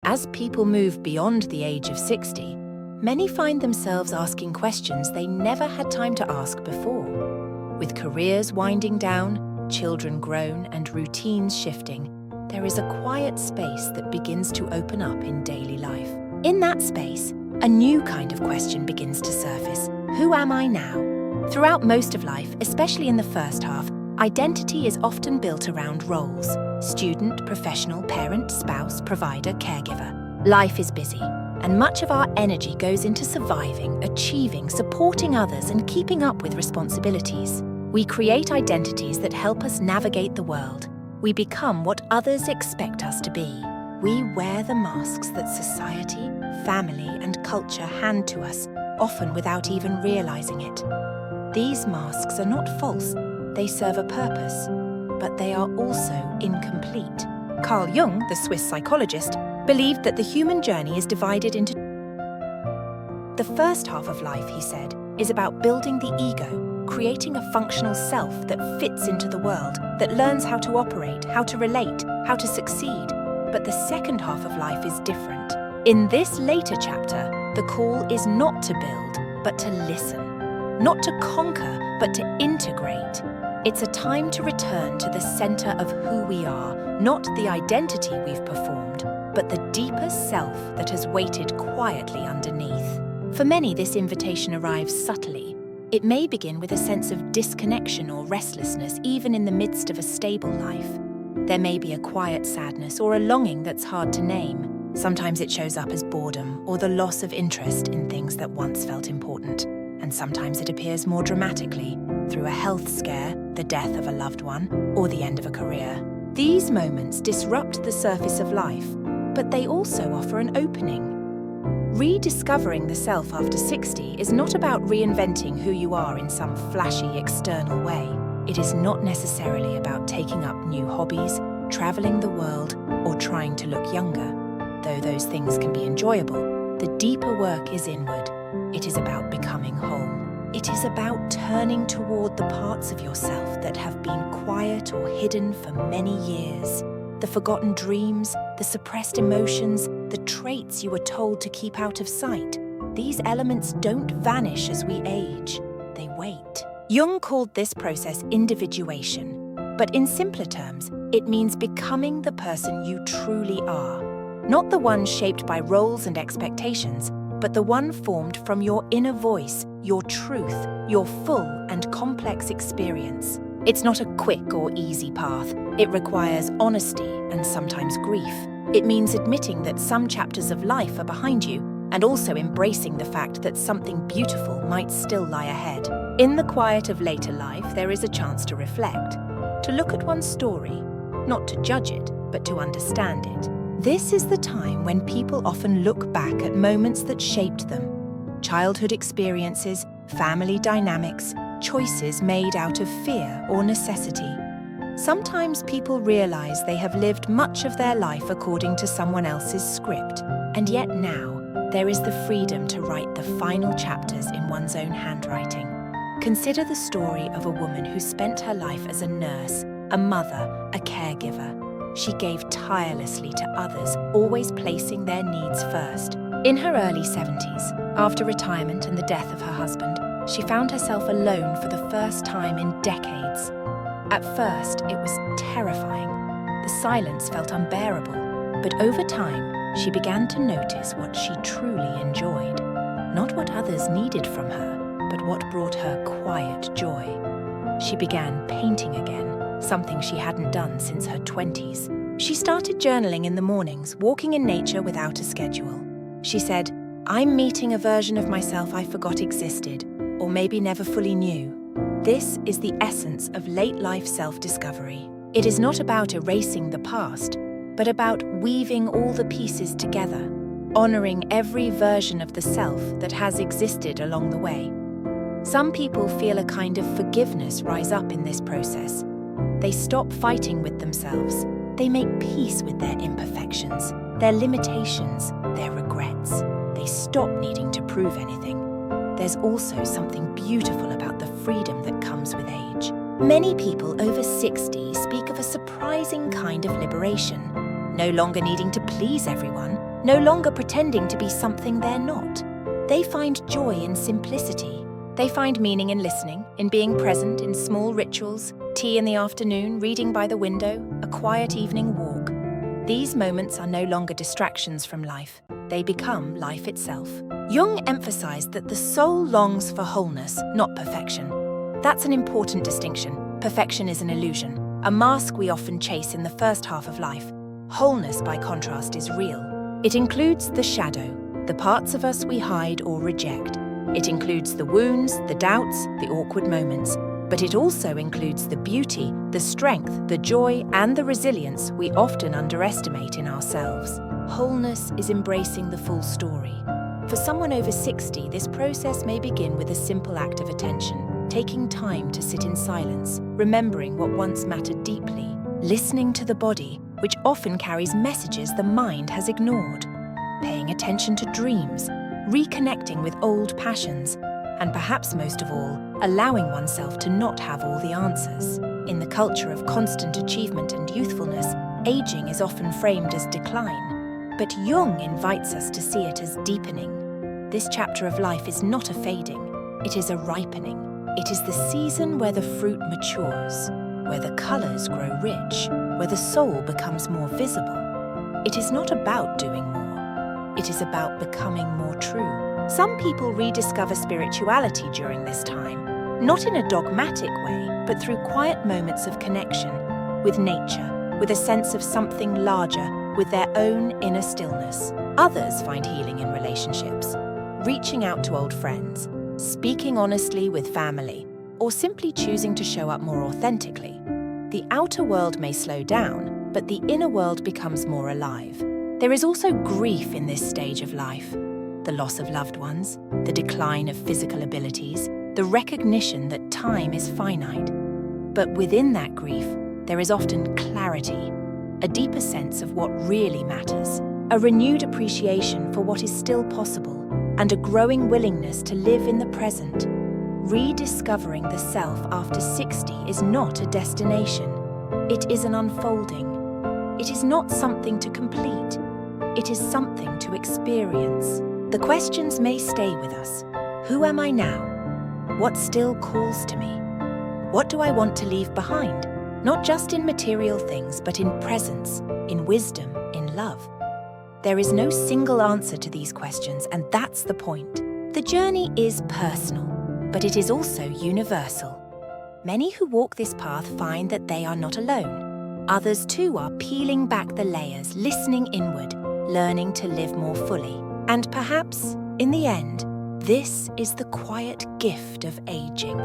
As people move beyond the age of 60, many find themselves asking questions they never had time to ask before. With careers winding down, children grown, and routines shifting, there is a quiet space that begins to open up in daily life. In that space, a new kind of question begins to surface. Who am I now? Throughout most of life, especially in the first half, identity is often built around roles: student, professional, parent, spouse, provider, caregiver. Life is busy, and much of our energy goes into surviving, achieving, supporting others, and keeping up with responsibilities. We create identities that help us navigate the world. We become what others expect us to be. We wear the masks that society, family, and culture hand to us, often without even realizing it. These masks are not false. They serve a purpose, but they are also incomplete. Carl Jung, the Swiss psychologist, believed that the human journey is divided into the first half of life, he said, is about building the ego, creating a functional self that fits into the world, that learns how to operate, how to relate, how to succeed. But the second half of life is different. In this later chapter, the call is not to build, but to listen. Not to conquer, but to integrate. It's a time to return to the center of who we are, not the identity we've performed, but the deeper self that has waited quietly underneath. For many, this invitation arrives subtly. It may begin with a sense of disconnection or restlessness, even in the midst of a stable life. There may be a quiet sadness or a longing that's hard to name. Sometimes it shows up as boredom or the loss of interest in things that once felt important. And sometimes it appears more dramatically, through a health scare, the death of a loved one, or the end of a career. These moments disrupt the surface of life, but they also offer an opening. Rediscovering the self after 60 is not about reinventing who you are in some flashy external way. It is not necessarily about taking up new hobbies, traveling the world, or trying to look younger. Though those things can be enjoyable, the deeper work is inward. It is about becoming whole. It is about turning toward the parts of yourself that have been quiet or hidden for many years. The forgotten dreams, the suppressed emotions, the traits you were told to keep out of sight. These elements don't vanish as we age. They wait. Jung called this process individuation, but in simpler terms, it means becoming the person you truly are. Not the one shaped by roles and expectations, but the one formed from your inner voice, your truth, your full and complex experience. It's not a quick or easy path. It requires honesty and sometimes grief. It means admitting that some chapters of life are behind you and also embracing the fact that something beautiful might still lie ahead. In the quiet of later life, there is a chance to reflect, to look at one's story, not to judge it, but to understand it. This is the time when people often look back at moments that shaped them. Childhood experiences, family dynamics, choices made out of fear or necessity. Sometimes people realize they have lived much of their life according to someone else's script, and yet now there is the freedom to write the final chapters in one's own handwriting. Consider the story of a woman who spent her life as a nurse, a mother, a caregiver. She gave tirelessly to others, always placing their needs first. In her early 70s, after retirement and the death of her husband, she found herself alone for the first time in decades. At first, it was terrifying. The silence felt unbearable, but over time, she began to notice what she truly enjoyed. Not what others needed from her, but what brought her quiet joy. She began painting again, something she hadn't done since her 20s. She started journaling in the mornings, walking in nature without a schedule. She said, "I'm meeting a version of myself I forgot existed, or maybe never fully knew." This is the essence of late-life self-discovery. It is not about erasing the past, but about weaving all the pieces together, honoring every version of the self that has existed along the way. Some people feel a kind of forgiveness rise up in this process. They stop fighting with themselves. They make peace with their imperfections, their limitations, their regrets. They stop needing to prove anything. There's also something beautiful about the freedom that comes with age. Many people over 60 speak of a surprising kind of liberation, no longer needing to please everyone, no longer pretending to be something they're not. They find joy in simplicity. They find meaning in listening, in being present in small rituals, tea in the afternoon, reading by the window, a quiet evening walk. These moments are no longer distractions from life. They become life itself. Jung emphasized that the soul longs for wholeness, not perfection. That's an important distinction. Perfection is an illusion, a mask we often chase in the first half of life. Wholeness, by contrast, is real. It includes the shadow, the parts of us we hide or reject. It includes the wounds, the doubts, the awkward moments. But it also includes the beauty, the strength, the joy, and the resilience we often underestimate in ourselves. Wholeness is embracing the full story. For someone over 60, this process may begin with a simple act of attention, taking time to sit in silence, remembering what once mattered deeply, listening to the body, which often carries messages the mind has ignored, paying attention to dreams, reconnecting with old passions, and perhaps most of all, allowing oneself to not have all the answers. In the culture of constant achievement and youthfulness, aging is often framed as decline, but Jung invites us to see it as deepening. This chapter of life is not a fading, it is a ripening. It is the season where the fruit matures, where the colours grow rich, where the soul becomes more visible. It is not about doing more, it is about becoming more true. Some people rediscover spirituality during this time, not in a dogmatic way, but through quiet moments of connection with nature, with a sense of something larger, with their own inner stillness. Others find healing in relationships, reaching out to old friends, speaking honestly with family, or simply choosing to show up more authentically. The outer world may slow down, but the inner world becomes more alive. There is also grief in this stage of life. The loss of loved ones, the decline of physical abilities, the recognition that time is finite. But within that grief, there is often clarity, a deeper sense of what really matters, a renewed appreciation for what is still possible, and a growing willingness to live in the present. Rediscovering the self after 60 is not a destination. It is an unfolding. It is not something to complete. It is something to experience. The questions may stay with us. Who am I now? What still calls to me? What do I want to leave behind? Not just in material things, but in presence, in wisdom, in love. There is no single answer to these questions, and that's the point. The journey is personal, but it is also universal. Many who walk this path find that they are not alone. Others too are peeling back the layers, listening inward, learning to live more fully. And perhaps, in the end, this is the quiet gift of aging.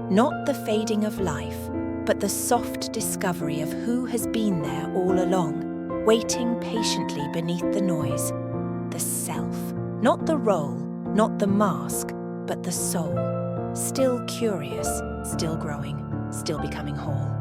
Not the fading of life, but the soft discovery of who has been there all along, waiting patiently beneath the noise. The self, not the role, not the mask, but the soul. Still curious, still growing, still becoming whole.